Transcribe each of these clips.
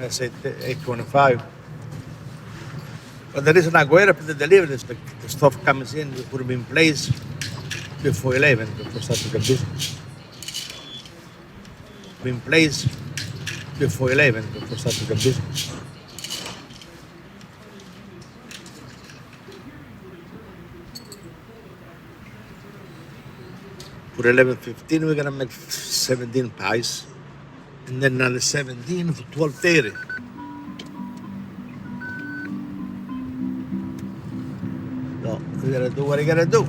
I say 8:25. But the reason I go up the delivery is the stuff comes in, we put them in place before 11, before starting the business. In place before 11, before starting the business. For 11:15, we're gonna make 17 pies, and then another 17 for 12:30. So we gotta do what I gotta do.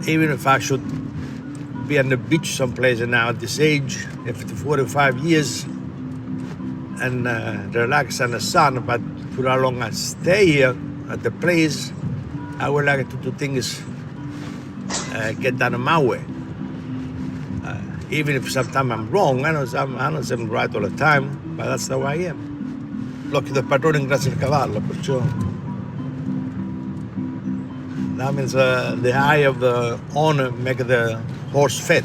Even if I should be on the beach someplace now at this age, after 45 years, and relax in the sun, but for how long I stay here at the place, I would like to do things get done my way. Even if sometimes I'm wrong, I know I'm right all the time, but that's the way I am. L'occhio del padrone ingrazia il cavallo, perciò. That means the eye of the owner make the horse fat.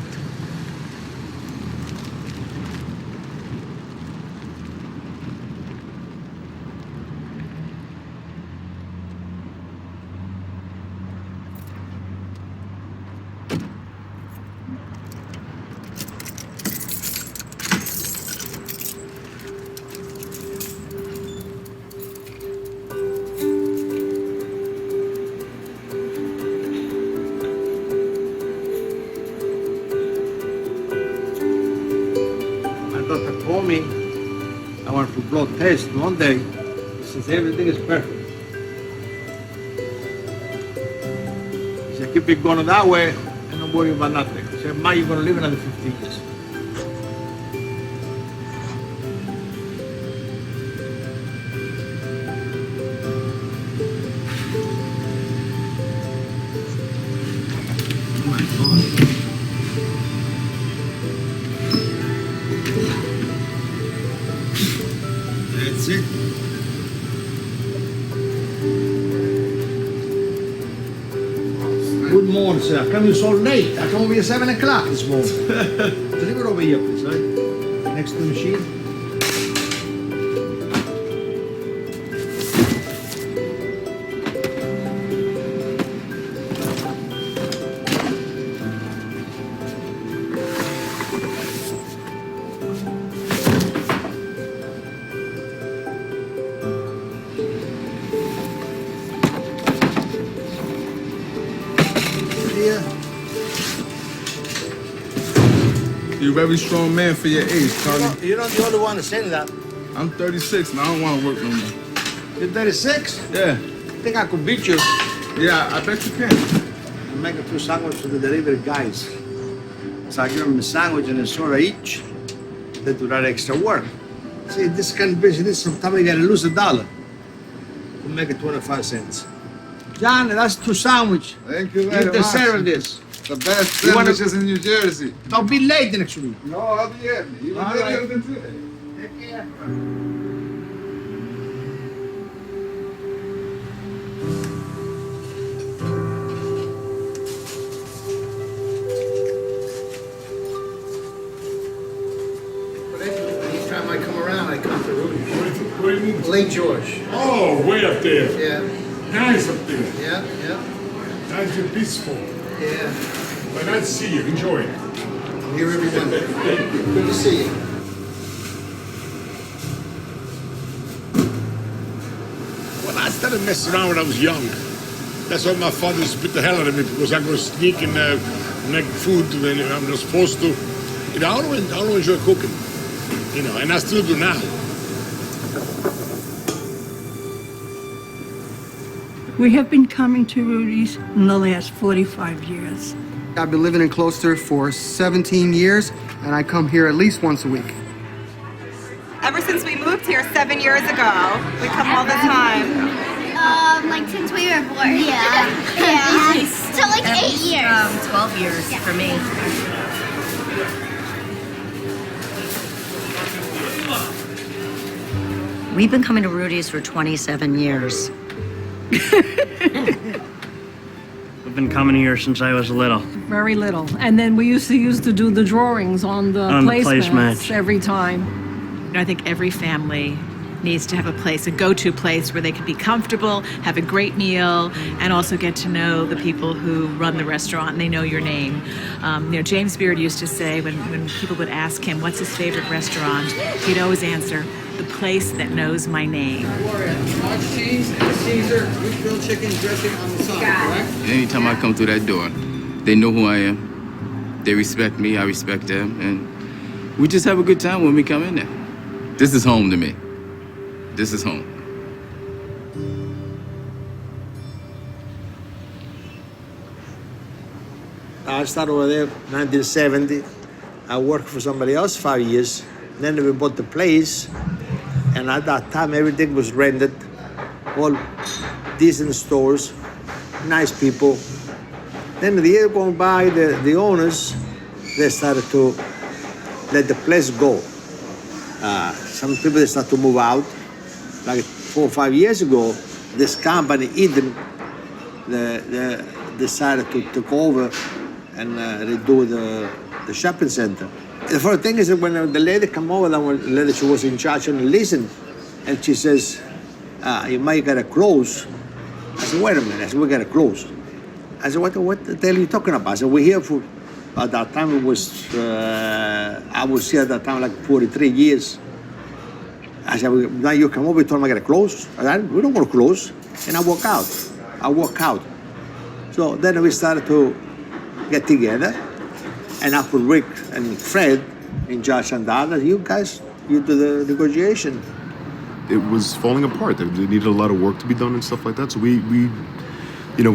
Doctor told me I went for blood test one day. He says everything is perfect. He said keep it going that way and don't worry about nothing. He said, Ma, you're gonna live another 50 years. That's it. Good morning, sir. Come you so late? I come over here 7 o'clock this morning. Deliver it over here, please, right? Next to the machine. You're a very strong man for your age, Charlie. You're not the only one saying that. I'm 36 and I don't want to work no more. You're 36? Yeah. I think I could beat you. Yeah, I bet you can. I'm making 2 sandwiches for the delivery guys. So I give them a sandwich and a soda each. They do that extra work. See, this kind of business, sometimes you gotta lose $1 to make it 25 cents. Johnny, that's 2 sandwiches. Thank you very You much. deserve this. The best sandwiches in New Jersey. Don't be late next week. No, I'll be here. You All will right. be here today. Take care. Anytime I come around, I come to Rudy's. What do you mean? Lake George. Oh, way up there. Yeah, Nice up there. yeah. Nice and peaceful. Yeah. But nice to see you. Enjoy it. I'm here every Monday. Good to see you. Well, I started messing around when I was young. That's why my father used to beat the hell out of me because I go sneak and make food when I'm not supposed to. You know, I don't enjoy cooking. You know, and I still do now. We have been coming to Rudy's in the last 45 years. I've been living in Closter for 17 years, and I come here at least once a week. Ever since we moved here 7 years ago, we come all the time. Like since we were born. Yeah. So like 8 years. 12 years for me. We've been coming to Rudy's for 27 years. A been coming here since I was little. Very little. And then we used to do the drawings on the placemats every time. I think every family needs to have a place, a go-to place where they can be comfortable, have a great meal, and also get to know the people who run the restaurant and they know your name. James Beard used to say when people would ask him what's his favorite restaurant, he'd always answer, the place that knows my name. Large cheese and Caesar with grilled chicken dressing on the side, correct? Anytime I come through that door, they know who I am. They respect me, I respect them, and we just have a good time when we come in there. This is home to me. This is home. I started over there 1970. I worked for somebody else 5 years. Then we bought the place, and at that time everything was rented. All decent stores, nice people. Then the year going by, the owners, they started to let the place go. Some people, they started to move out. Like 4 or 5 years ago, this company, Eden, they decided to take over and redo the shopping center. The first thing is that when the lady come over, the lady, she was in charge and listened, and she says, you might gotta close. I said, wait a minute. I said, we gotta close. I said, what the hell are you talking about? I said, we're here for, at that time it was, I was here at that time like 43 years. I said, now you come over, you told me I gotta close. I said, we don't want to close. And I walk out. So then we started to get together, and I put Rick and Fred in charge and that. You guys, you do the negotiation. It was falling apart. There needed a lot of work to be done and stuff like that. So we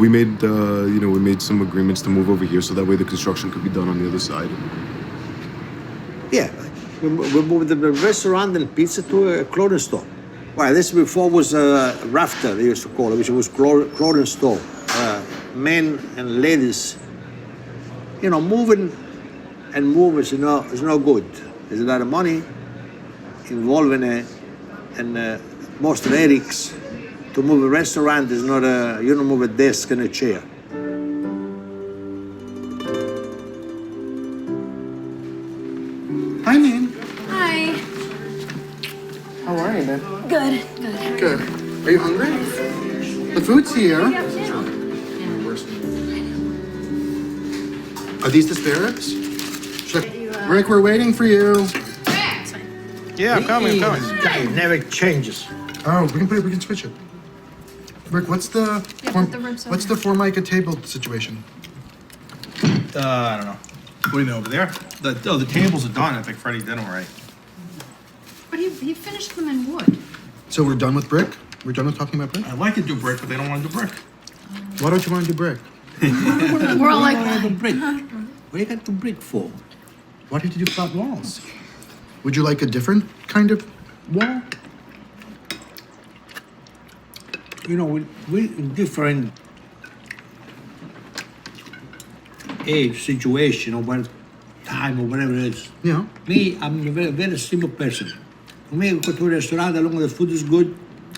made some agreements to move over here so that way the construction could be done on the other side. Yeah. We moved the restaurant and pizza to a clothing store. Well, this before was a rafter, they used to call it, which was clothing store. Men and ladies, moving is no good. There's a lot of money involved in it, and most lyrics. To move a restaurant is not you don't move a desk and a chair. Hi, Nan. Hi. How are you, man? Good. Good. Are you hungry? The food's here. Are these the spare ribs? Rick, we're waiting for you. Yeah, I'm coming. This guy never changes. Oh, we can switch it. Rick, what's the Formica table situation? I don't know. What do you know over there? The tables are done. I think Freddie did them right. But he finished them in wood. So we're done with brick? We're done with talking about brick? I'd like to do brick, but they don't want to do brick. Why don't you want to do brick? We're all like, brick. What do you got the brick for? Why did you do flat walls? Would you like a different kind of wall? We're in different age, situation, or what time, or whatever it is. Yeah. Me, I'm a very, very simple person. For me, I go to a restaurant, as long as the food is good,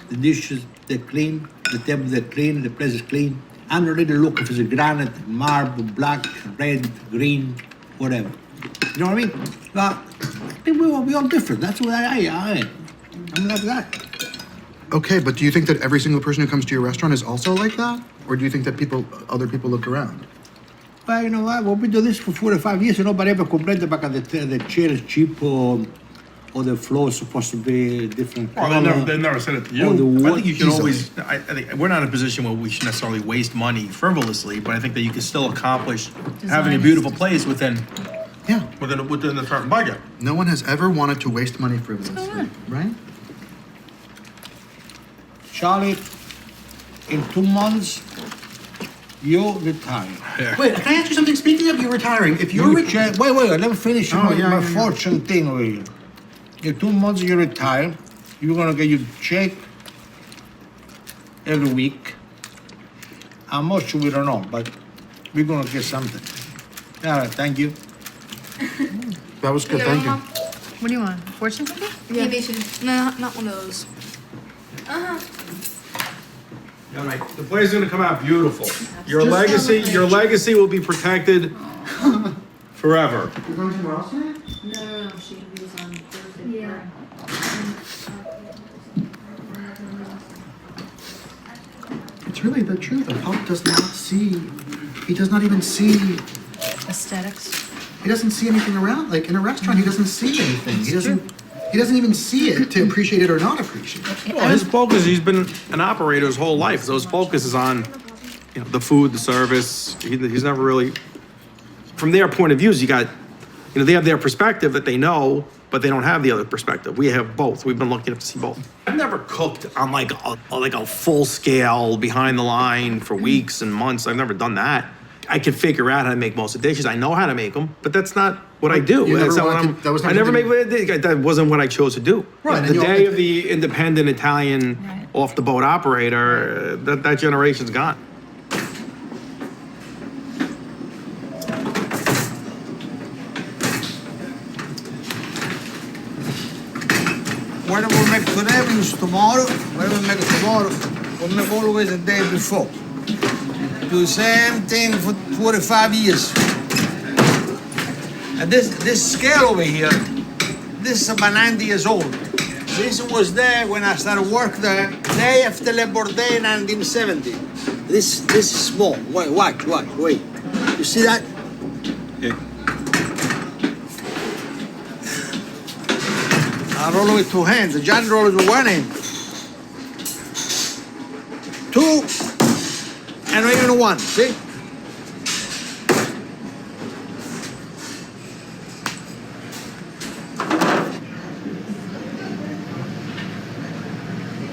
the dishes, they're clean, the table, they're clean, the place is clean. I'm not really looking if it's a granite, marble, black, red, green, whatever. You know what I mean? But I think we're all different. That's what I am. I'm like that. Okay, but do you think that every single person who comes to your restaurant is also like that? Or do you think that other people look around? Well, you know what? Well, we do this for 4 or 5 years, and nobody ever complained about the chair is cheap or the floor is supposed to be different color. Well, they never said it to you. I think you can always. I think we're not in a position where we should necessarily waste money frivolously, but I think that you can still accomplish having a beautiful place within the certain budget. No one has ever wanted to waste money frivolously, right? Charlie, in 2 months, you retire. Yeah. Wait, can I ask you something? Speaking of you retiring, if you're wait, let me finish my fortune thing over here. In 2 months, you retire. You're gonna get your check every week. How much we don't know, but we're gonna get something. All right, thank you. That was good, thank you. what do you want? Fortune cookie? Yeah. No, not one of those. The place is gonna come out beautiful. Your legacy will be protected forever. You're going somewhere else tonight? No, she was on Thursday. Yeah. It's really the truth. The pub does not see, he does not even see Aesthetics. He doesn't see anything around. Like in a restaurant, he doesn't see anything. He doesn't even see it to appreciate it or not appreciate it. Well, his focus, he's been an operator his whole life, so his focus is on, the food, the service. He's never really, from their point of views, you got, they have their perspective that they know, but they don't have the other perspective. We have both. We've been lucky enough to see both. I've never cooked on like a full scale behind the line for weeks and months. I've never done that. I can figure out how to make most of the dishes. I know how to make them, but that's not what I do. That wasn't what I chose to do. Right. The day of the independent Italian off-the-boat operator, that generation's gone. Whatever we make today, we use tomorrow. Whatever we make tomorrow, we make always the day before. Do the same thing for 45 years. And this scale over here, this is about 90 years old. This was there when I started work there, day after Labor Day, 1970. This is small. Wait. You see that? Yeah. I roll it with two hands. John rolls with one hand. Two, and not even one, see?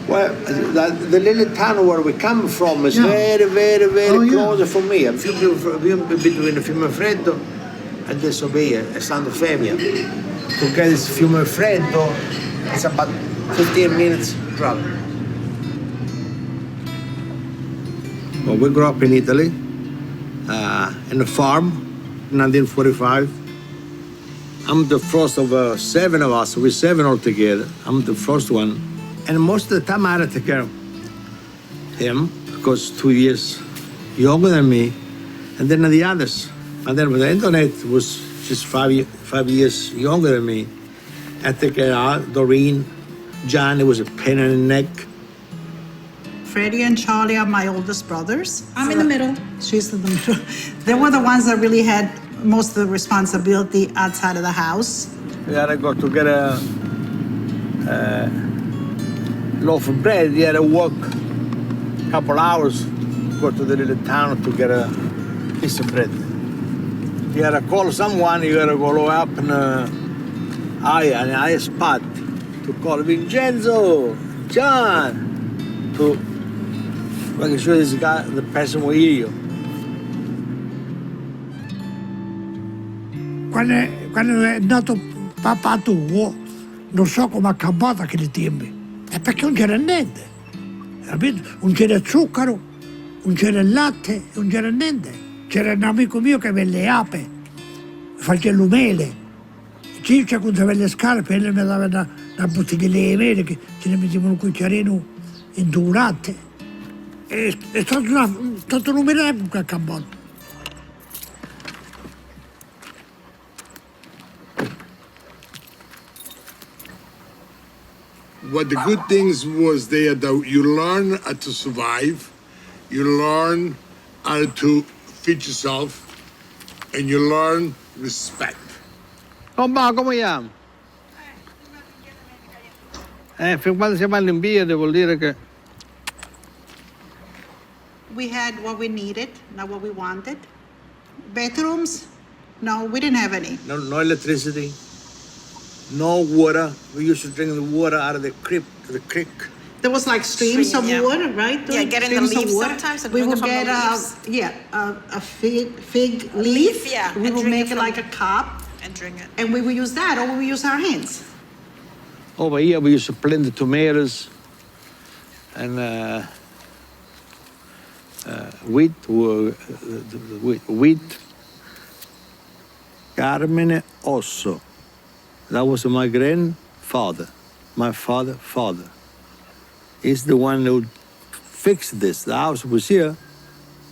Well, the little town where we come from is very close from me. I'm between Fiumefreddo and adesso via, San Femia. To get this Fiumefreddo, it's about 15 minutes travel. Well, we grew up in Italy, in a farm, 1945. I'm the first of 7 of us. We're 7 altogether. I'm the first one. And most of the time I had to take care of him, because 2 years younger than me, and then the others. And then with the internet, was just 5 years younger than me. I take care of Doreen, John, it was a pain in the neck. Freddie and Charlie are my oldest brothers. I'm in the middle. She's in the middle. They were the ones that really had most of the responsibility outside of the house. We had to go to get a loaf of bread. You had to walk a couple hours, go to the little town to get a piece of bread. You had to call someone, you had to go up in a high spot to call Vincenzo, John, to make sure this guy, the person will hear you. Quando è nato papà tuo, non so come ha cambiato quei tempi. È perché non c'era niente, capito? Non c'era zucchero, non c'era il latte, non c'era niente. C'era un amico mio che aveva le ape, faceva il mele. Circa quando aveva le scarpe, lui mi dava una bottiglia di mele che ce ne mettevano un cucchiarino in un latte. È stato un miracolo che ha cambiato. What the good things was there that you learn how to survive, you learn how to feed yourself, and you learn respect. Oh, ma come chiamo? Fin quando siamo all'Olimpiadi vuol dire che... We had what we needed, not what we wanted. Bedrooms? No, we didn't have any. No electricity, no water. We used to drink the water out of the creek. There was like streams of water, right? Yeah, get in the leaves sometimes and we drink would it from get the leaves. a fig leaf. Yeah, we and would drink make it it from- like a cup, And drink it. and we would use that, or we would use our hands. Over here, we used to plant the tomatoes and wheat. Charlie Osso. That was my grandfather, my father. He's the one who fixed this. The house was here,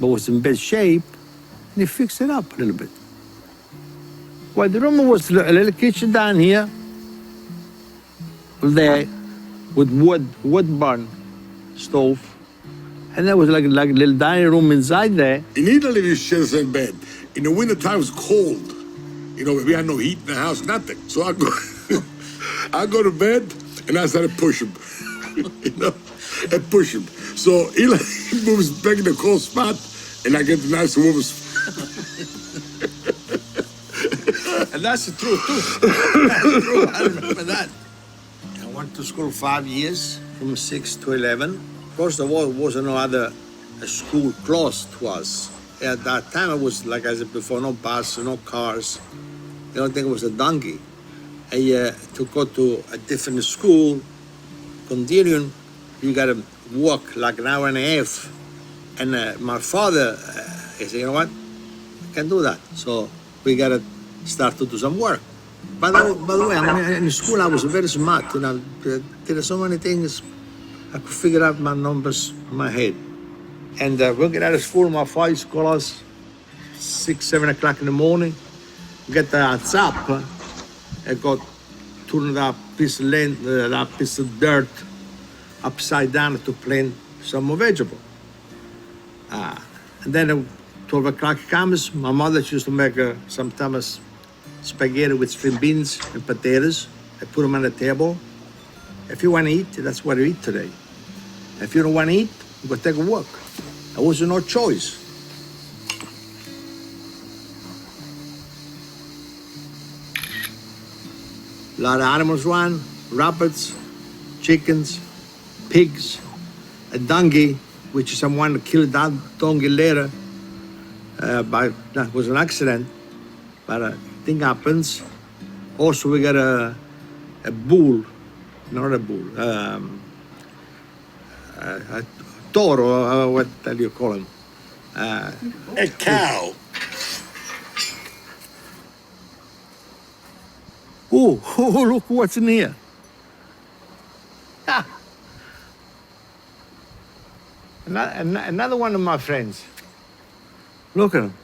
but was in bad shape, and he fixed it up a little bit. Well, the room was a little kitchen down here, there, with wood burn stove, and there was like a little dining room inside there. In Italy, we share the same bed. In the wintertime, it was cold. You know, we had no heat in the house, nothing. So I go to bed, and I started pushing him, you know, and push him. So he moves back in the cold spot, and I get the nice warm spot. And that's the truth, too. That's the truth. I remember that. I went to school 5 years, from 6 to 11. Of course, there wasn't no other school close to us. At that time, it was, like I said before, no bus, no cars. The only thing was a donkey. To go to a different school, continuing, you got to walk like an hour and a half. And my father, he said, you know what? I can't do that. So we got to start to do some work. By the way, I mean, in school I was very smart. You know, there are so many things I could figure out my numbers in my head. And we'll get out of school. My father used to call us 6, 7 o'clock in the morning. Get the hats up. I got turned that piece of land, that piece of dirt upside down to plant some more vegetable. And then 12 o'clock comes. My mother used to make sometimes spaghetti with string beans and potatoes. I put them on the table. If you want to eat, that's what you eat today. If you don't want to eat, you go take a walk. There was no choice. A lot of animals run, rabbits, chickens, pigs, a donkey, which someone killed that donkey later. That was an accident, but thing happens. Also, we got a bull, not a bull, a toro, what do you call him? A cow. Oh, look what's in here. Ah. Another one of my friends. Look at him.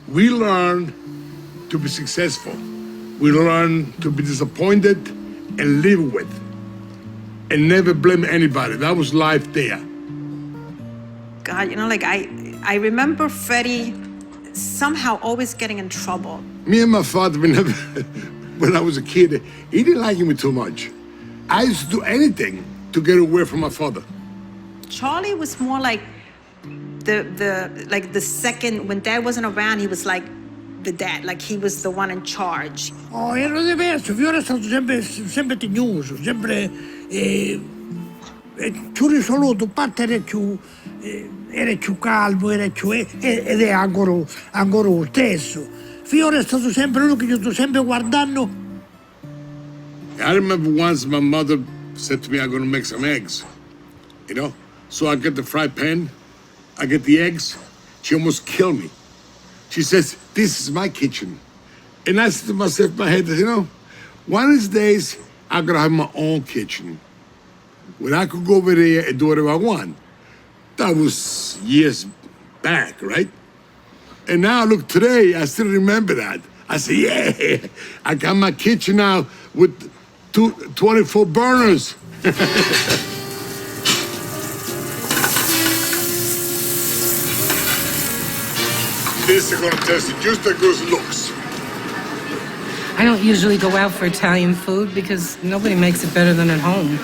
We learn to be successful. We learn to be disappointed and live with. And never blame anybody. That was life there. God, you know, like I remember Freddie somehow always getting in trouble. Me and my father, when I was a kid, he didn't like me too much. I used to do anything to get away from my father. Charlie was more like the second, when Dad wasn't around, he was like the dad, like he was the one in charge. Oh, ero diverso, Fiore è stato sempre tignoso, sempre più risoluto, parte era più calmo, ed è ancora lo stesso. Fiore è stato sempre lui che io sto sempre guardando. I remember once my mother said to me, I'm going to make some eggs, you know? So I get the fry pan, I get the eggs. She almost killed me. She says, this is my kitchen. And I said to myself in my head, you know, one of these days, I'm going to have my own kitchen. When I could go over there and do whatever I want. That was years back, right? And now, look, today, I still remember that. I say, yeah, I got my kitchen now with 24 burners. This is going to test you just as good as it looks. I don't usually go out for Italian food because nobody makes it better than at home.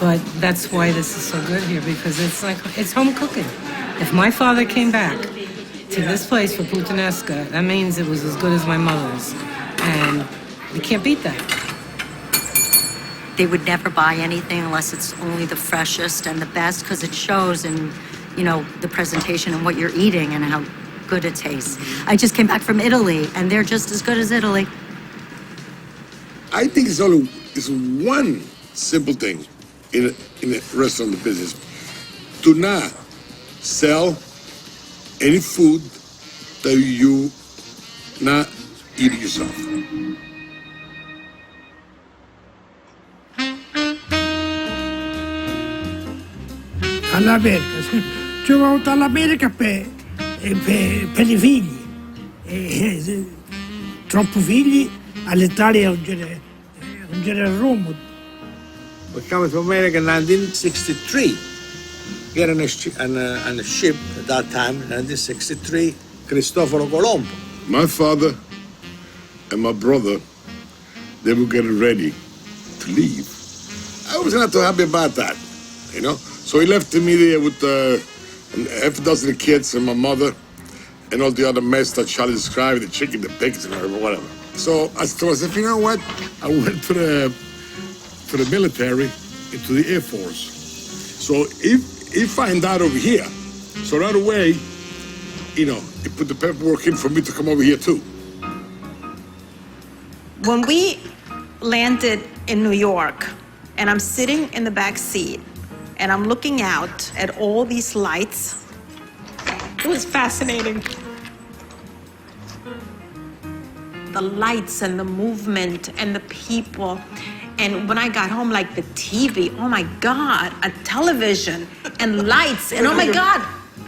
But that's why this is so good here, because it's home cooking. If my father came back to this place for puttanesca, that means it was as good as my mother's. And you can't beat that. They would never buy anything unless it's only the freshest and the best, because it shows in, you know, the presentation and what you're eating and how good it tastes. I just came back from Italy, and they're just as good as Italy. I think it's one simple thing in a restaurant business. Do not sell any food that you not eat yourself. all'America. Ci ho avuto all'America per i figli. Troppo figli, all'Italia non c'era rumbo. We came to America in 1963. Get on a ship at that time, 1963, Cristoforo Colombo. My father and my brother, they were getting ready to leave. I was not too happy about that, you know? So he left me there with half a dozen kids and my mother and all the other mess that Charlie described, the chicken, the pigs, and whatever. So I told myself, you know what? I went to the military, into the Air Force. So if find out over here, so right away, you know, he put the paperwork in for me to come over here too. When we landed in New York, and I'm sitting in the back seat, and I'm looking out at all these lights, it was fascinating. The lights and the movement and the people. And when I got home, like the TV, oh my God, a television and lights, and oh my God,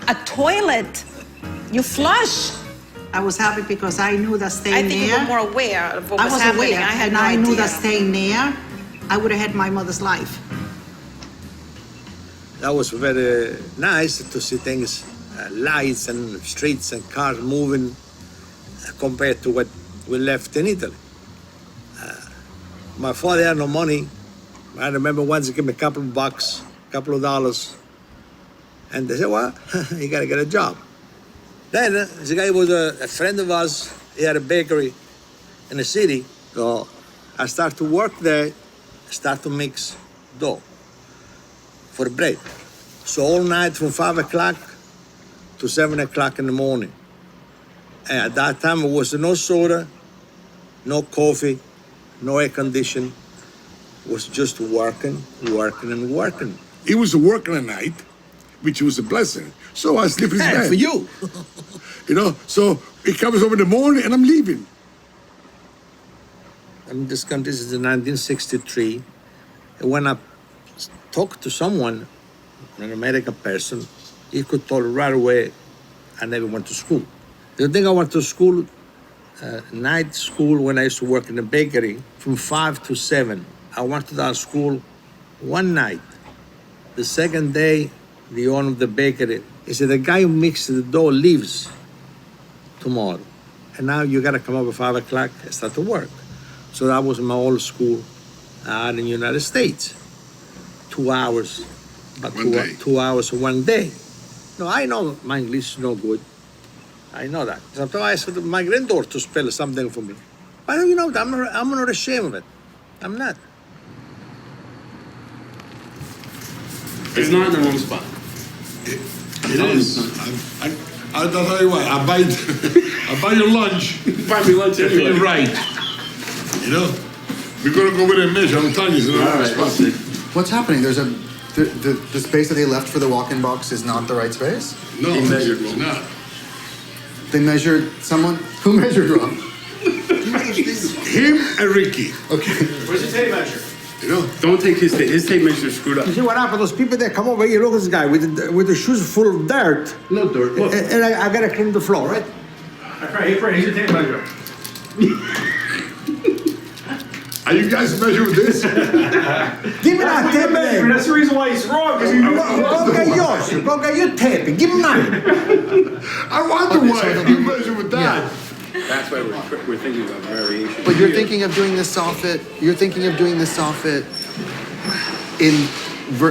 a toilet. You flush. I was happy because I knew that staying I think there. you were more aware of what was happening. Aware, I had and no I knew idea. that staying there, I would have had my mother's life. That was very nice to see things, lights and streets and cars moving compared to what we left in Italy. My father had no money. I remember once he gave me a couple of bucks, a couple of dollars. And they said, well, you gotta get a job. Then this guy was a friend of ours. He had a bakery in the city. So I started to work there, start to mix dough for bread. So all night from 5 o'clock to 7 o'clock in the morning. And at that time, it was no soda, no coffee, no air conditioning. It was just working, working, and working. He was working at night, which was a blessing. So I sleep in his bed. For you. You know, so he comes over in the morning and I'm leaving. In this country, this is in 1963. And when I talked to someone, an American person, he could tell right away I never went to school. The thing I went to school, night school when I used to work in the bakery, from 5 to 7. I went to that school one night. The second day, the owner of the bakery, he said, the guy who mixed the dough leaves tomorrow. And now you gotta come up at 5 o'clock and start to work. So that was my old school in the United States. 2 hours, about 2 hours one day. No, I know my English is no good. I know that. Sometimes I ask my granddaughter to spell something for me. But you know, I'm not ashamed of it. I'm not. It's not in the wrong spot. It is. I'll tell you what, I buy your lunch. Buy me lunch if anyway. you're right. You know? We're gonna go over there and measure. I'm telling you, it's in the wrong spot. What's happening? There's the space that they left for the walk-in box is not the right space? No, it's not. They measured someone? Who measured wrong? Him and Ricky. Okay. Where's the tape measure? You know? Don't take his tape measure screwed up. You see what happened? Those people that come over here, look at this guy with the shoes full of dirt. No dirt. Look. And I gotta clean the floor, right? Here's your tape measure. Are you guys measuring with this? Give me that tape measure. That's the reason why he's wrong. Because you Go get yours. Go get your tape. Give me mine. I wonder why you measure with that. That's why we're thinking about variation. But you're thinking of doing this soffit. You're thinking of doing this soffit in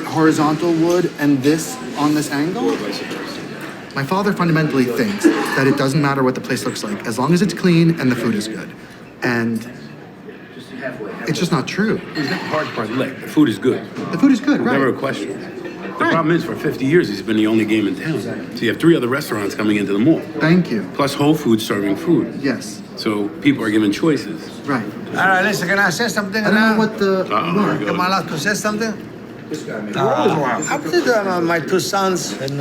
horizontal wood and this on this angle. My father fundamentally thinks that it doesn't matter what the place looks like as long as it's clean and the food is good, and it's just not true. It's not the hard part. Look, the food is good. The food is good, right? Never a question. The problem is, for 50 years, he's been the only game in town. So you have 3 other restaurants coming into the mall. Thank you. Plus Whole Foods serving food. Yes. So people are given choices. Right. All right, listen, can I say something? I don't know what the. Am I allowed to say something? After my 2 sons and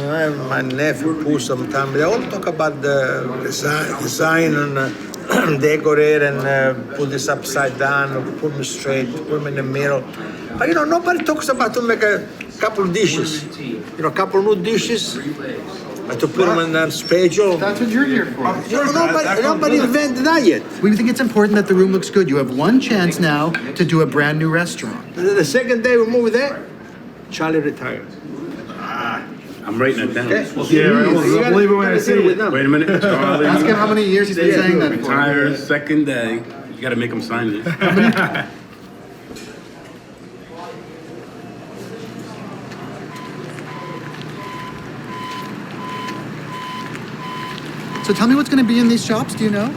my nephew Pooh sometime, they all talk about the design and decorate and put this upside down, put them straight, put them in the middle. But you know, nobody talks about to make a couple of dishes. You know, a couple of new dishes. To put them in that schedule. That's what you're here for. Nobody invented that yet. We think it's important that the room looks good. You have one chance now to do a brand new restaurant. The second day we move there, Charlie retired. I'm writing it down. Okay. I believe it when I say it. Wait a minute. Charlie. Ask him how many years he's been saying that for. Retire, second day. You got to make him sign it. So tell me what's going to be in these shops, do you know?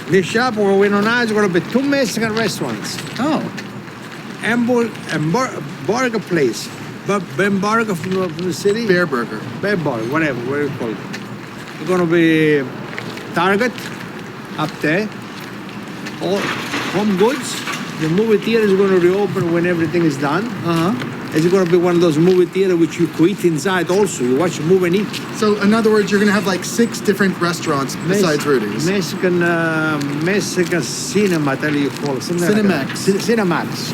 This shop where we know now is going to be 2 Mexican restaurants. Oh. And burger place. Ben Burger from the city? Bear Burger. Bear Burger, whatever you call it. It's going to be Target up there. All Home Goods. The movie theater is going to reopen when everything is done. It's going to be one of those movie theaters which you could eat inside also. You watch a movie and eat. So in other words, you're going to have like 6 different restaurants besides Rudy's. Mexican cinema, I tell you call it. Cinemax. Cinemax.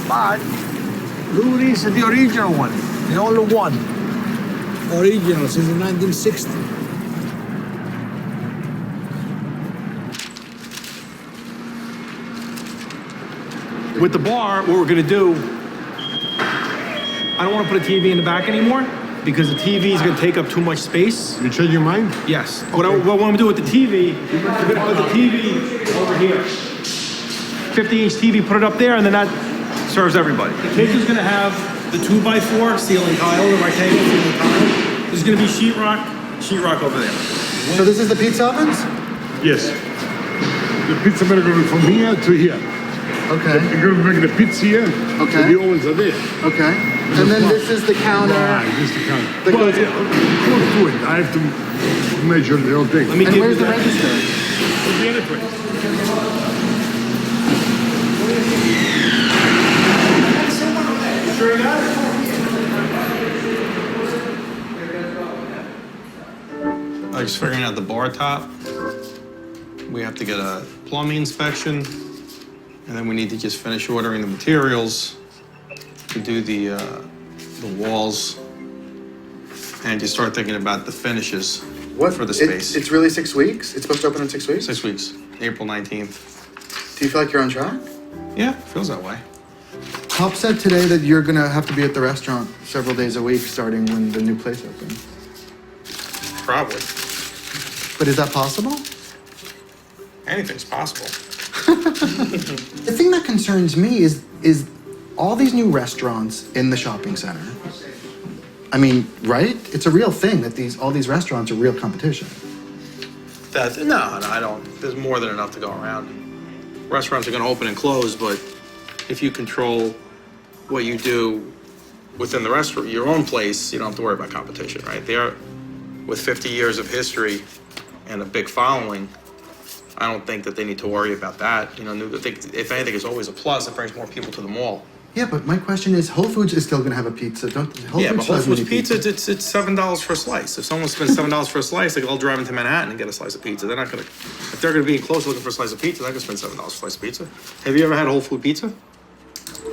But Rudy's is the original one. The only one. Original since 1960. With the bar, what we're gonna do, I don't wanna put a TV in the back anymore because the TV is gonna take up too much space. You change your mind? Yes. What I'm gonna do with the TV, we're gonna put the TV over here. 50-inch TV, put it up there, and then that serves everybody. The kitchen's gonna have the 2x4 ceiling tile, the rectangle ceiling tile. There's gonna be sheetrock over there. So this is the pizza ovens? Yes. The pizza maker going from here to here. Okay. You're going to make the pizza here. Okay. And the ovens are there. Okay. And then this is the counter. This is the counter. Well, close to it. I have to measure the whole thing. And where's the register? Where's the other place? Sure you got it? I'm just figuring out the bar top. We have to get a plumbing inspection, and then we need to just finish ordering the materials to do the walls, and just start thinking about the finishes for the space. It's really 6 weeks? It's supposed to open in 6 weeks? 6 weeks, April 19th. Do you feel like you're on track? Yeah, feels that way. Pop said today that you're gonna have to be at the restaurant several days a week starting when the new place opens. Probably. But is that possible? Anything's possible. The thing that concerns me is all these new restaurants in the shopping center. I mean, right? It's a real thing that all these restaurants are real competition. No, I don't. There's more than enough to go around. Restaurants are gonna open and close, but if you control what you do within the restaurant, your own place, you don't have to worry about competition, right? They're, with 50 years of history and a big following, I don't think that they need to worry about that. You know, I think if anything, it's always a plus. It brings more people to the mall. Yeah, but my question is, Whole Foods is still going to have a pizza. Whole But Foods Whole has Foods many pizza, it's $7 for a slice. If someone spends $7 for a slice, they can all drive into Manhattan and get a slice of pizza. They're not gonna, if they're gonna be close looking for a slice of pizza, they're not gonna spend $7 for a slice of pizza. Have you ever had Whole Food pizza?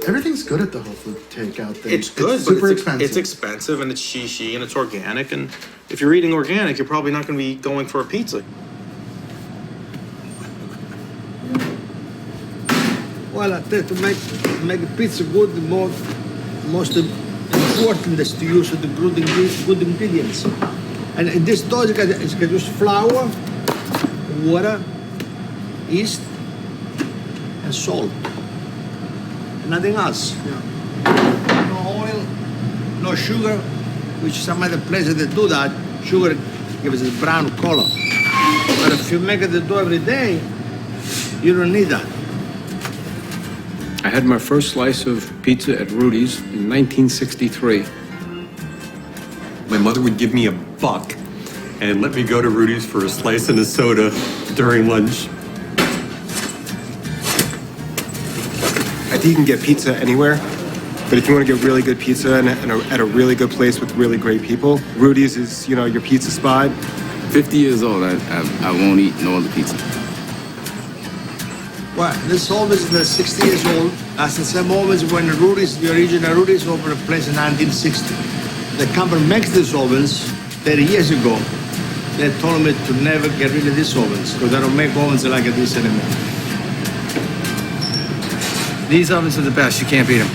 Everything's good at the Whole Food takeout thing. It's good, it's but super expensive. It's expensive and it's shishi and it's organic. And if you're eating organic, you're probably not gonna be going for a pizza. Well, I think to make a pizza good, the most important is to use the good ingredients. And in this dough, it's got just flour, water, yeast, and salt. And nothing else. No oil, no sugar, which some other places that do that, sugar gives it a brown color. But if you make the dough every day, you don't need that. I had my first slice of pizza at Rudy's in 1963. My mother would give me $1 and let me go to Rudy's for a slice and a soda during lunch. I think you can get pizza anywhere, but if you want to get really good pizza and at a really good place with really great people, Rudy's is, your pizza spot. 50 years old, I won't eat no other pizza. Well, this ovens is 60 years old. That's the same ovens when the original Rudy's opened a place in 1960. The company makes these ovens 30 years ago. They told me to never get rid of these ovens because they don't make ovens like this anymore. These ovens are the best. You can't beat them.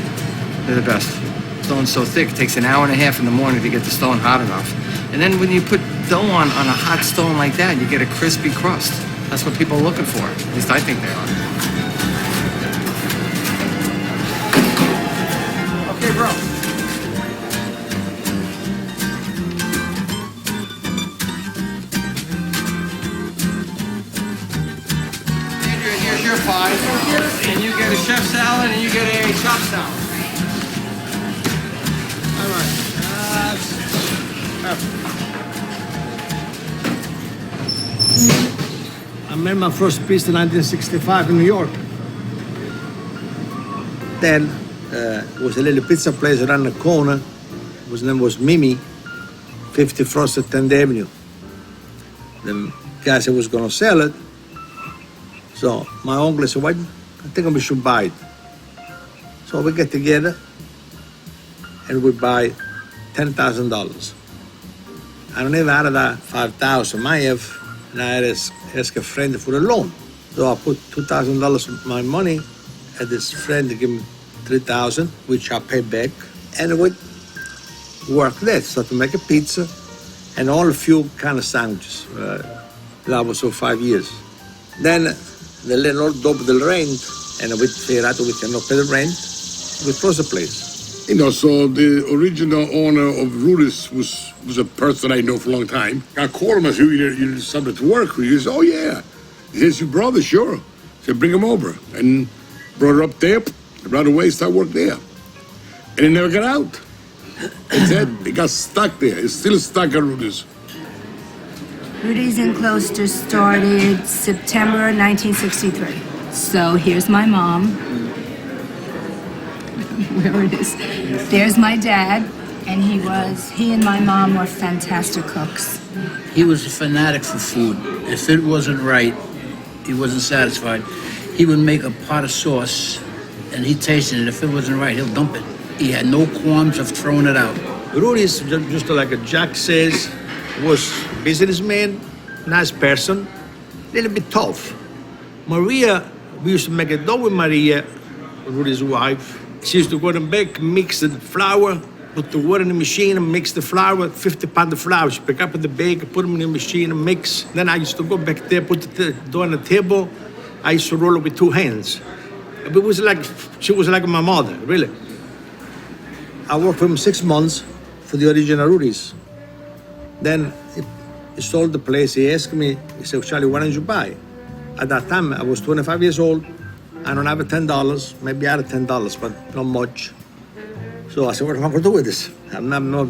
They're the best. Stone's so thick, it takes an hour and a half in the morning to get the stone hot enough. And then when you put dough on a hot stone like that, you get a crispy crust. That's what people are looking for. At least I think they are. Okay, bro. Adrian, here's your pie. And you get a chef salad and you get a chopped salad. All right. I made my first pizza in 1965 in New York. Then was a little pizza place around the corner. His name was Mimi, 50 Frost at 10th Avenue. The guy said was going to sell it. So my uncle said, "Why? I think we should buy it." So we get together and we buy $10,000. I don't even have that 5,000. I have, and I had to ask a friend for a loan. So I put $2,000 of my money, and this friend gave me $3,000, which I paid back, and we worked there. So to make a pizza and all a few kind of sandwiches. That was for 5 years. Then the landlord doubled the rent, and we figured out we cannot pay the rent. We closed the place. You know, so the original owner of Rudy's was a person I know for a long time. I called him, I said, "You're somebody to work with." He says, "Oh, yeah." He says, "Your brother, sure." I said, "Bring him over." And brought her up there, right away, started work there. And he never got out. He said he got stuck there. He's still stuck at Rudy's. Rudy's in Closter started September 1963. So here's my mom. Where it is. There's my dad, and he and my mom were fantastic cooks. He was a fanatic for food. If it wasn't right, he wasn't satisfied. He would make a pot of sauce, and he tasted it. If it wasn't right, he'll dump it. He had no qualms of throwing it out. Rudy's, just like Jack says, was businessman, nice person, a little bit tough. Maria, we used to make a dough with Maria, Rudy's wife. She used to go and bake, mix the flour, put the water in the machine and mix the flour, 50 pounds of flour. She pick up the bake, put them in the machine and mix. Then I used to go back there, put the dough on the table. I used to roll it with 2 hands. It was like, she was like my mother, really. I worked for him 6 months for the original Rudy's. Then he sold the place. He asked me, he said, "Charlie, why don't you buy?" At that time, I was 25 years old. I don't have $10, maybe I had $10, but not much. So I said, "What am I going to do with this? I'm not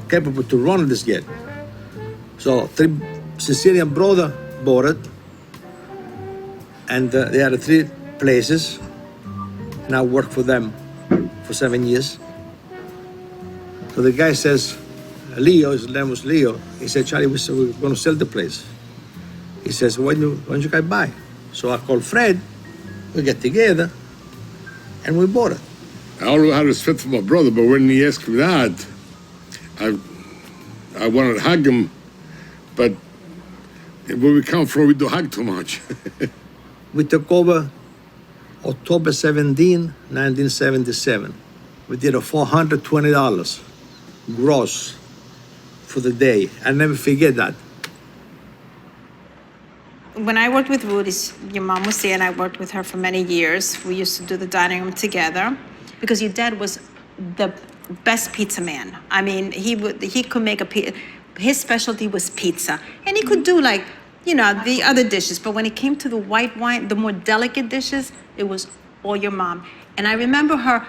capable to run this yet." So 3 Sicilian brothers bought it, and they had 3 places, and I worked for them for 7 years. So the guy says, Leo, his name was Leo, he said, "Charlie, we're going to sell the place." He says, why don't you guys buy? So I called Fred, we get together, and we bought it. I always had respect for my brother, but when he asked me that, I wanted to hug him, but where we come from, we don't hug too much. We took over October 17, 1977. We did a $420 gross for the day. I'll never forget that. When I worked with Rudy's, your mom was there, and I worked with her for many years. We used to do the dining room together because your dad was the best pizza man. I mean, he could make his specialty was pizza, and he could do like, you know, the other dishes. But when it came to the white wine, the more delicate dishes, it was all your mom. And I remember her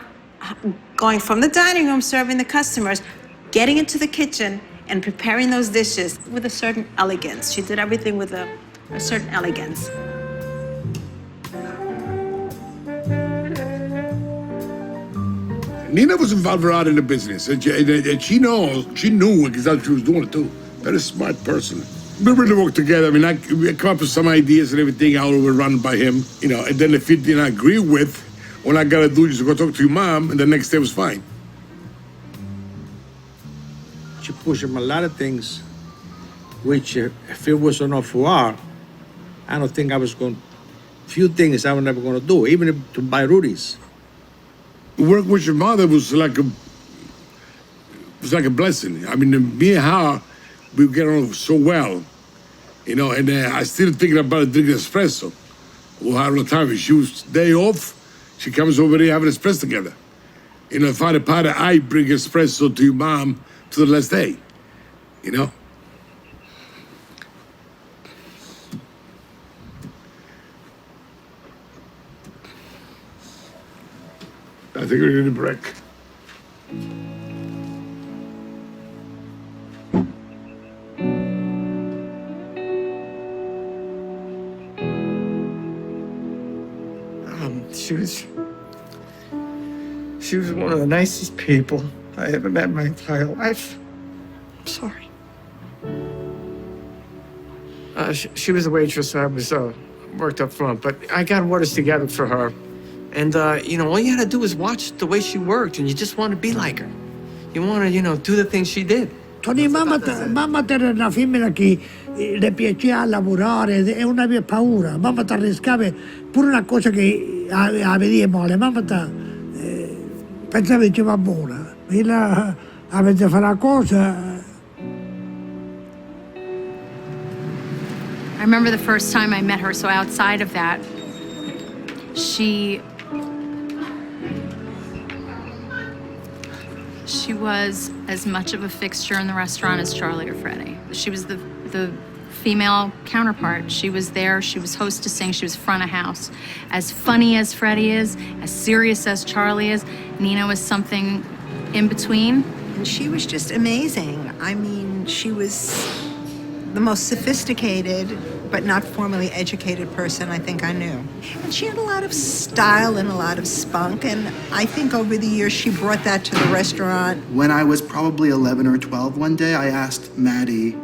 going from the dining room, serving the customers, getting into the kitchen and preparing those dishes with a certain elegance. She did everything with a certain elegance. Nina was involved a lot in the business, and she knew exactly what she was doing too. Very smart person. we really work together. I mean, we come up with some ideas and everything. I will run by him, and then if he didn't agree with, all I gotta do is go talk to your mom, and the next day was fine. She pushed him a lot of things, which if it was enough for her, I don't think I was going. Few things I was never going to do, even to buy Rudy's. Work with your mother was like a blessing. I mean, me and her, we get on so well, and I still thinking about drinking espresso. Well, all the time. If she was day off, she comes over there having espresso together. Father, I bring espresso to your mom to the last day, I think we need a break. She was one of the nicest people I ever met in my entire life. I'm sorry. She was a waitress. I was worked up front, but I got orders together for her. And, all you had to do was watch the way she worked, and you just want to be like her. You want to, do the things she did. Tony, mamma era una femmina che le piaceva lavorare e non aveva paura. Mamma ti arriscava pure una cosa che la vediva male. Mamma pensava che va buona. E là avete fatto una cosa. I remember the first time I met her, so outside of that, she was as much of a fixture in the restaurant as Charlie or Freddie. She was the female counterpart. She was there, she was hostessing, she was front of house. As funny as Freddie is, as serious as Charlie is, Nina was something in between. And she was just amazing. I mean, she was the most sophisticated but not formally educated person I think I knew. And she had a lot of style and a lot of spunk, and I think over the years she brought that to the restaurant. When I was probably 11 or 12 one day, I asked Maddie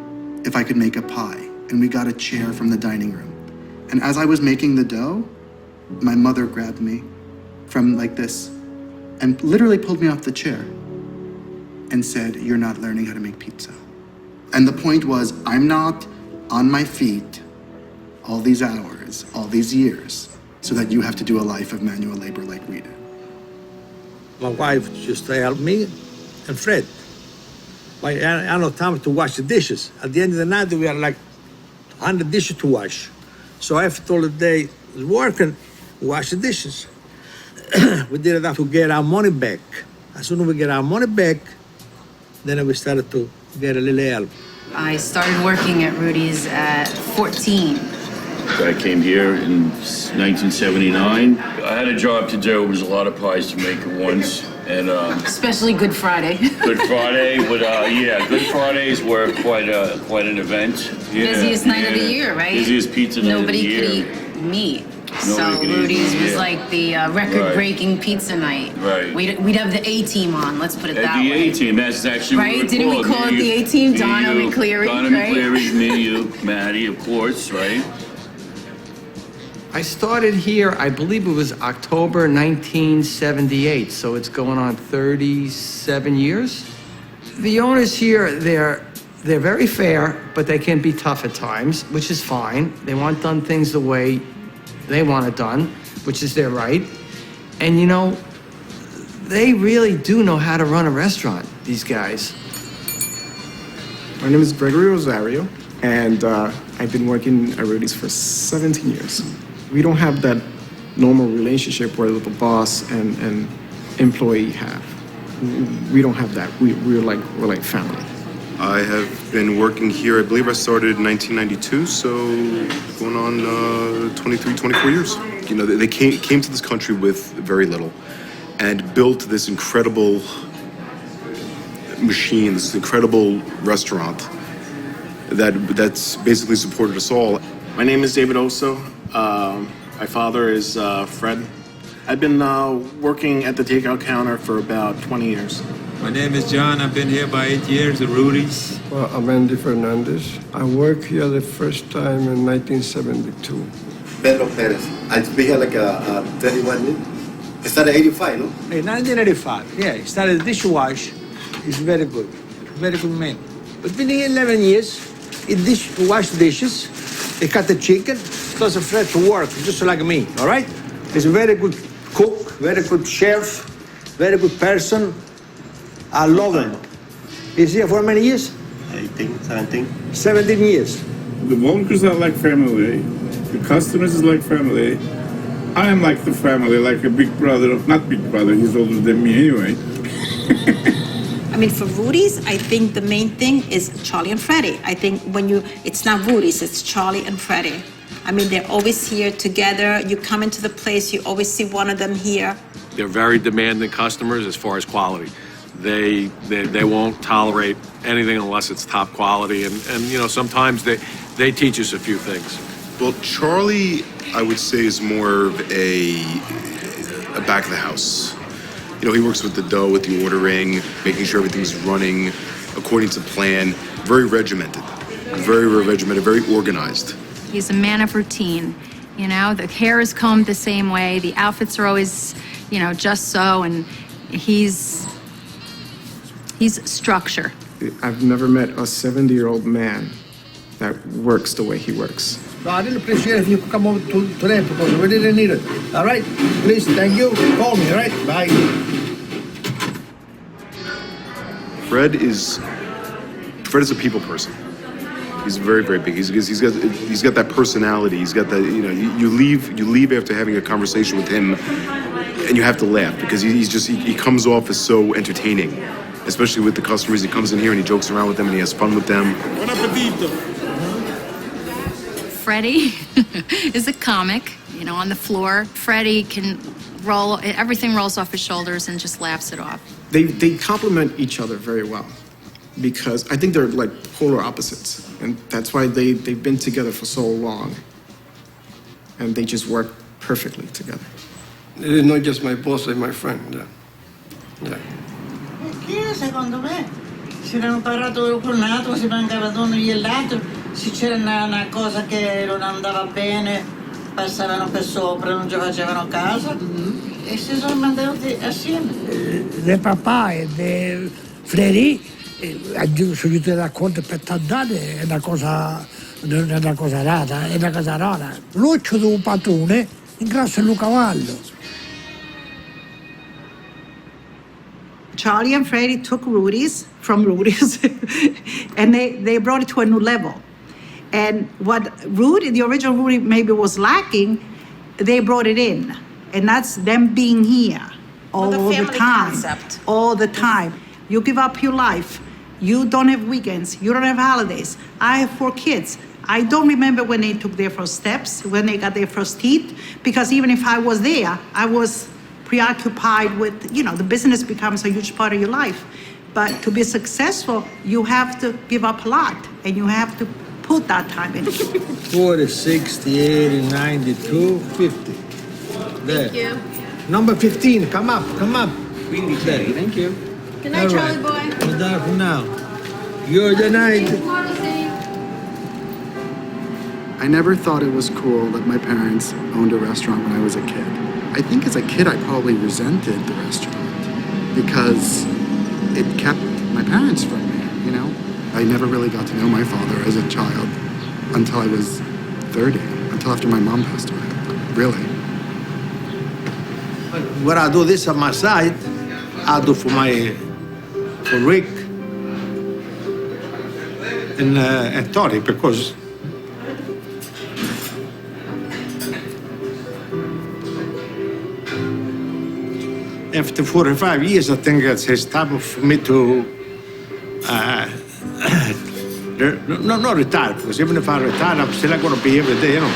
if I could make a pie, and we got a chair from the dining room. And as I was making the dough, my mother grabbed me from like this and literally pulled me off the chair and said, "You're not learning how to make pizza." And the point was, I'm not on my feet all these hours, all these years, so that you have to do a life of manual labor like we did. My wife just helped me and Fred. I had no time to wash the dishes. At the end of the night, we had like 100 dishes to wash. So after all the day was working, we washed the dishes. We did it to get our money back. As soon as we get our money back, then we started to get a little help. I started working at Rudy's at 14. I came here in 1979. I had a job to do. There was a lot of pies to make at once. And Especially Good Friday. Good Friday, but Good Fridays were quite an event. Yeah, Busiest night of the year, right? Busiest pizza night of the year. Nobody could eat meat. So Nobody could eat Rudy's meat, was yeah. like the record-breaking pizza night. Right. We'd have the A-team on, let's put it that The way. A-team, that's actually Right? what Didn't we called. call it Me, the you, A-team? me, Donna you, McCleary, Donna right? McCleary, me, you, Maddie, of course, right? I started here, I believe it was October 1978, so it's going on 37 years. The owners here, they're very fair, but they can be tough at times, which is fine. They want done things the way they want it done, which is their right. And they really do know how to run a restaurant, these guys. My name is Gregory Rosario, and I've been working at Rudy's for 17 years. We don't have that normal relationship where the boss and employee have. We don't have that. We're like family. I have been working here, I believe I started in 1992, so going on 23, 24 years. They came to this country with very little and built this incredible machine, this incredible restaurant that's basically supported us all. My name is David Osso. My father is Fred. I've been working at the takeout counter for about 20 years. My name is John. I've been here by 8 years at Rudy's. Well, I'm Andy Fernandez. I worked here the first time in 1972. Pedro Perez. I've been here like 31 years. I started 85, no? In 1985, yeah. He started dishwash. He's very good. Very good man. But been here 11 years. He wash dishes. He cut the chicken. Does a fresh work, just like me, all right? He's a very good cook, very good chef, very good person. I love him. He's here for many years? 18, 17. 17 years. The workers are like family. The customers is like family. I am like the family, like a big brother. Not big brother, he's older than me anyway. I mean, for Rudy's, I think the main thing is Charlie and Freddie. I think it's not Rudy's, it's Charlie and Freddie. I mean, they're always here together. You come into the place, you always see one of them here. They're very demanding customers as far as quality. They won't tolerate anything unless it's top quality, and you know, sometimes they teach us a few things. Well, Charlie, I would say, is more of a back of the house. You know, he works with the dough, with the ordering, making sure everything's running according to plan. Very regimented, very organized. He's a man of routine. You know, the hair is combed the same way. The outfits are always, you know, just so, and he's structure. I've never met a 70-year-old man that works the way he works. No, I didn't appreciate if you could come over today because we didn't need it. All right? Please, thank you. Call me, all right? Bye. Fred is a people person. He's very big. He's got that personality. He's got that, you know, you leave after having a conversation with him and you have to laugh because he comes off as so entertaining, especially with the customers. He comes in here and he jokes around with them and he has fun with them. Buon appetito. Freddie is a comic, you know, on the floor. Freddie can everything rolls off his shoulders and just laughs it off. They complement each other very well because I think they're like polar opposites. And that's why they've been together for so long. And they just work perfectly together. It is not just my boss and my friend. Yeah. Che secondo me si erano parlato col nato, si mancava uno e l'altro, se c'era una cosa che non andava bene, passavano per sopra, non ci facevano caso e si sono mantenuti assieme. Le papà e le Freddie, se ti racconto per tant'anni, è una cosa rara. L'occhio di un padrone ingrassa il cavallo. Charlie and Freddie took from Rudy's, and they brought it to a new level. And what the original Rudy maybe was lacking, they brought it in. And that's them being here all the time. Concept. All the time. You give up your life. You don't have weekends. You don't have holidays. I have 4 kids. I don't remember when they took their first steps, when they got their first teeth, because even if I was there, I was preoccupied with, you know, the business becomes a huge part of your life. But to be successful, you have to give up a lot, and you have to put that time in. 40, 60, 80, 92, 50. There. Thank you. Number 15, come up. There. Thank you. Good night, Charlie boy. Good night for now. Good night. I never thought it was cool that my parents owned a restaurant when I was a kid. I think as a kid I probably resented the restaurant because it kept my parents from me, you know? I never really got to know my father as a child until I was 30, until after my mom passed away, really. When I do this on my side, I do for Rick and Tori, because after 45 years, I think it's time for me to not retire, because even if I retire, I'm still not going to be every day, you know.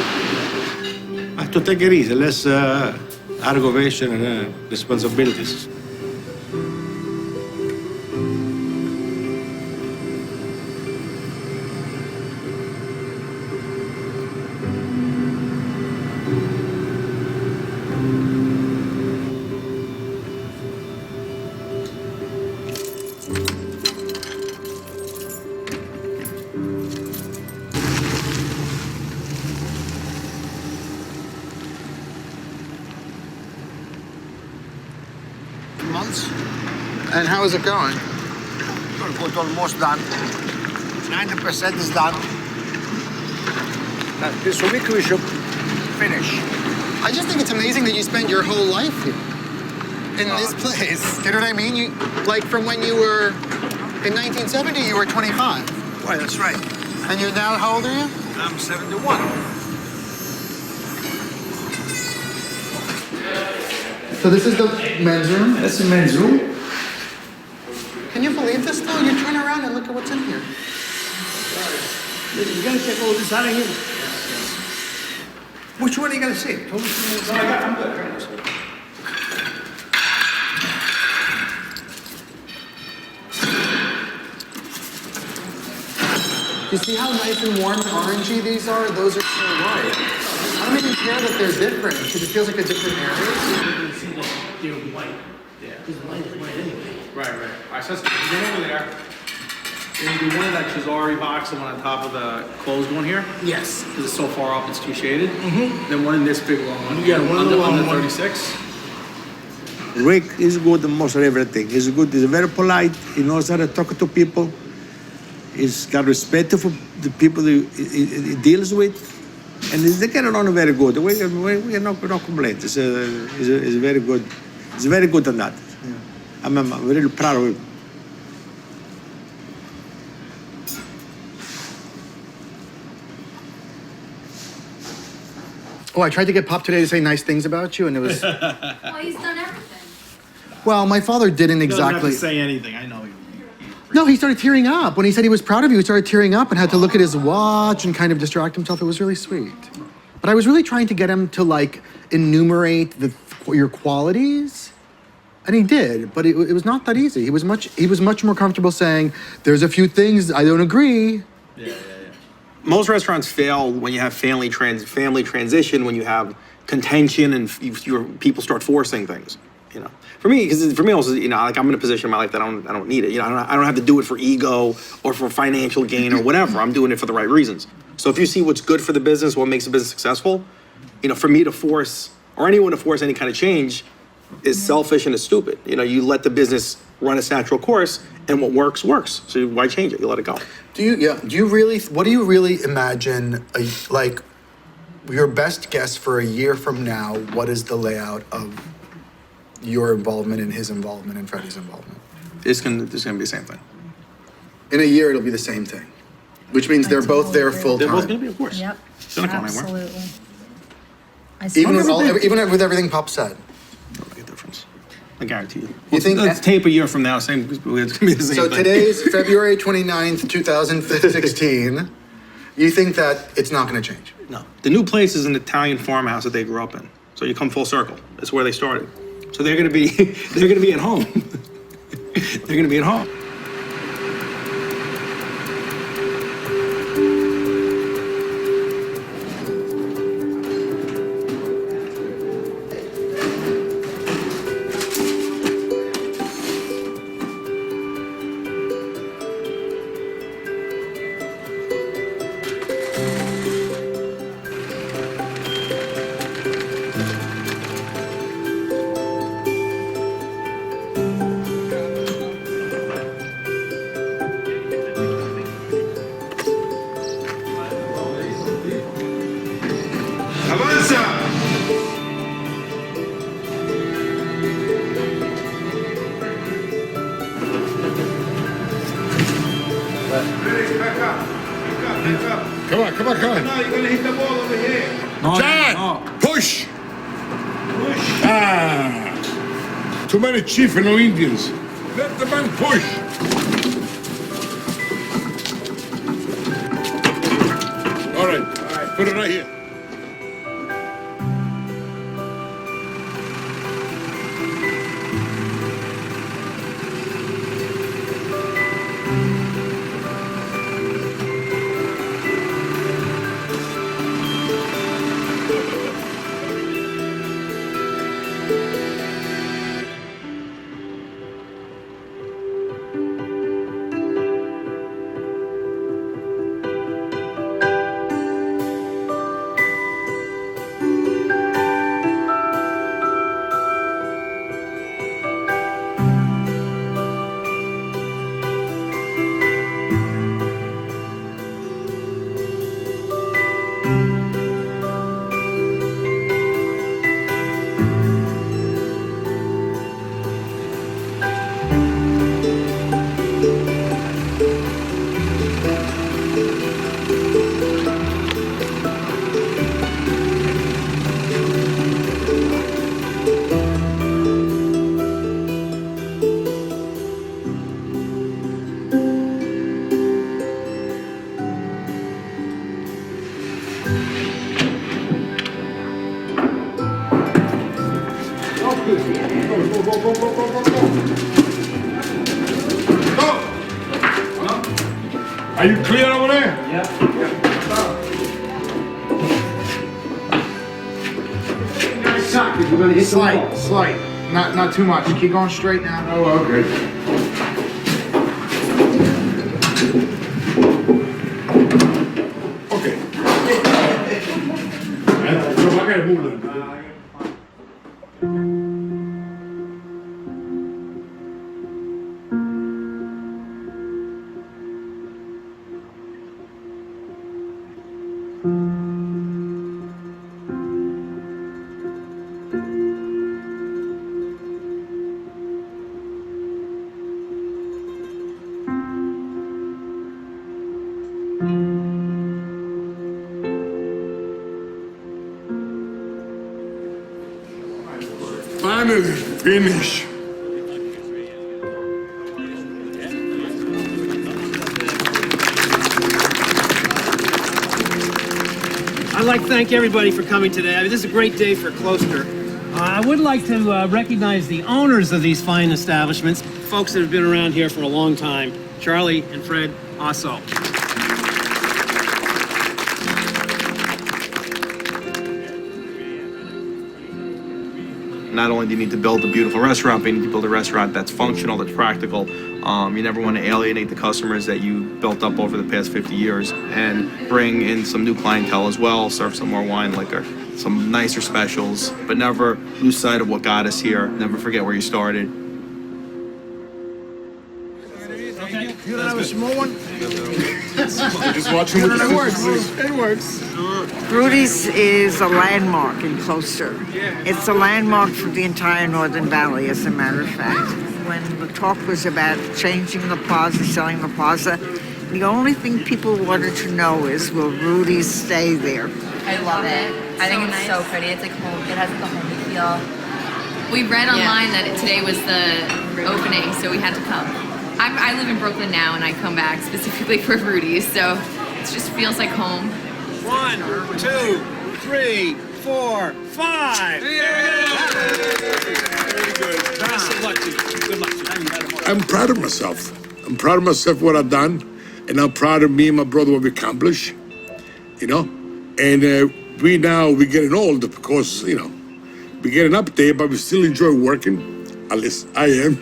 I have to take it easy, less aggravation and responsibilities. months. And how is it going? Good, almost done. 90% is done. This week we should finish. I just think it's amazing that you spent your whole life here in this place. You know what I mean? You, like from when you were in 1970, you were 25. Right, that's right. And you're now, how old are you? I'm 71. So this is the men's room? That's the men's room. Can you believe this though? You turn around and look at what's in here. You gotta take all this out of here. Which one are you gonna see? Tell me. I'm good. You see how nice and warm and orangey these are? Those are so light. I don't even care that they're different because it feels like a different area. You can see that they're white. Yeah. Because white is white anyway. Right. All right, so let's go over there. And you do one of that Chisari box, the one on top of the closed one here? Yes. Because it's so far up, it's too shaded. Mm-hmm. Then one in this big long one. Yeah, one of the long under one. 36. Rick is good in most of everything. He's good. He's very polite. He knows how to talk to people. He's got respect for the people he deals with. And they get along very good. We are not complaining. He's very good. He's very good at that. Yeah. I'm really proud of him. Oh, I tried to get Pop today to say nice things about you, and it was... Well, he's done everything. Well, my father didn't exactly... Doesn't have to say anything, I know. No, he started tearing up. When he said he was proud of you, he started tearing up and had to look at his watch and kind of distract himself. It was really sweet. But I was really trying to get him to, like, enumerate your qualities, and he did, but it was not that easy. He was much more comfortable saying, there's a few things I don't agree. Yeah. Most restaurants fail when you have family transition, when you have contention and your people start forcing things. You know, for me also, you know, like I'm in a position in my life that I don't need it. You know, I don't have to do it for ego or for financial gain or whatever. I'm doing it for the right reasons. So if you see what's good for the business, what makes the business successful, you know, for me to force or anyone to force any kind of change is selfish and is stupid. You know, you let the business run its natural course, and what works works. So why change it? You let it go. What do you really imagine, like, your best guess for a year from now, what is the layout of your involvement and his involvement and Freddie's involvement? It's gonna be the same thing. In a year, it'll be the same thing, which means they're both there full time. They're both gonna be, of course. Yep. It's not going anywhere. Absolutely. Even with everything Pop said. Don't make a difference. I guarantee you. You think let's tape a year from now, it's gonna be the same thing. So today's February 29th, 2016. You think that it's not going to change? No. The new place is an Italian farmhouse that they grew up in. So you come full circle. That's where they started. So they're gonna be at home. They're gonna be at home. Come on. No, you're gonna hit the ball over here. John, push. Ah, too many chief and no Indians. Let the man push. All right, put it right here. Are you clear over there? Yep. You're gonna hit slight. Not too much. Keep going straight now. Oh, okay. Okay. So I gotta move a little bit. Finally, finish. I'd like to thank everybody for coming today. I mean, this is a great day for Closter. I would like to recognize the owners of these fine establishments, folks that have been around here for a long time, Charlie and Fred Osso. Not only do you need to build a beautiful restaurant, but you need to build a restaurant that's functional, that's practical. You never want to alienate the customers that you built up over the past 50 years, and bring in some new clientele as well, serve some more wine, liquor, some nicer specials, but never lose sight of what got us here. Never forget where you started. You don't have a small one? Just watching with It works. It works. Rudy's is a landmark in Closter. It's a landmark for the entire Northern Valley, as a matter of fact. When the talk was about changing the plaza, selling the plaza, the only thing people wanted to know is, will Rudy's stay there? I love it. I think it's so pretty. It's like home. It has like a homey feel. We read online that today was the opening, so we had to come. I live in Brooklyn now, and I come back specifically for Rudy's, so it just feels like home. 1, 2, 3, 4, 5. Very good. Best of luck to you. Good luck to you. I'm proud of myself. I'm proud of myself what I've done, and I'm proud of me and my brother what we accomplished. You know, and we're getting old because we're getting up there, but we still enjoy working. At least I am.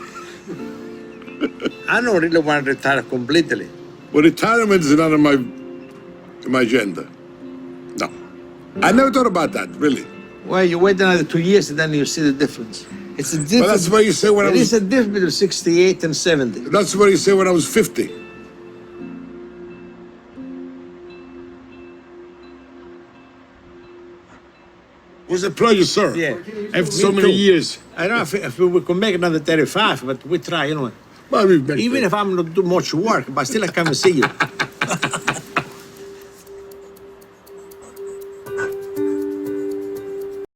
I don't really want to retire completely. Well, retirement is not on my agenda. No, I never thought about that really. Well, you wait another 2 years and then you see the difference. It's a difference. Well, that's what you say when I was. It is a difference between 68 and 70. That's what you say when I was 50. It was a pleasure, sir. Yeah. After so many years. I don't know if we could make another 35, but we try, Well, Even if I'm not doing much work, but still I come and see you.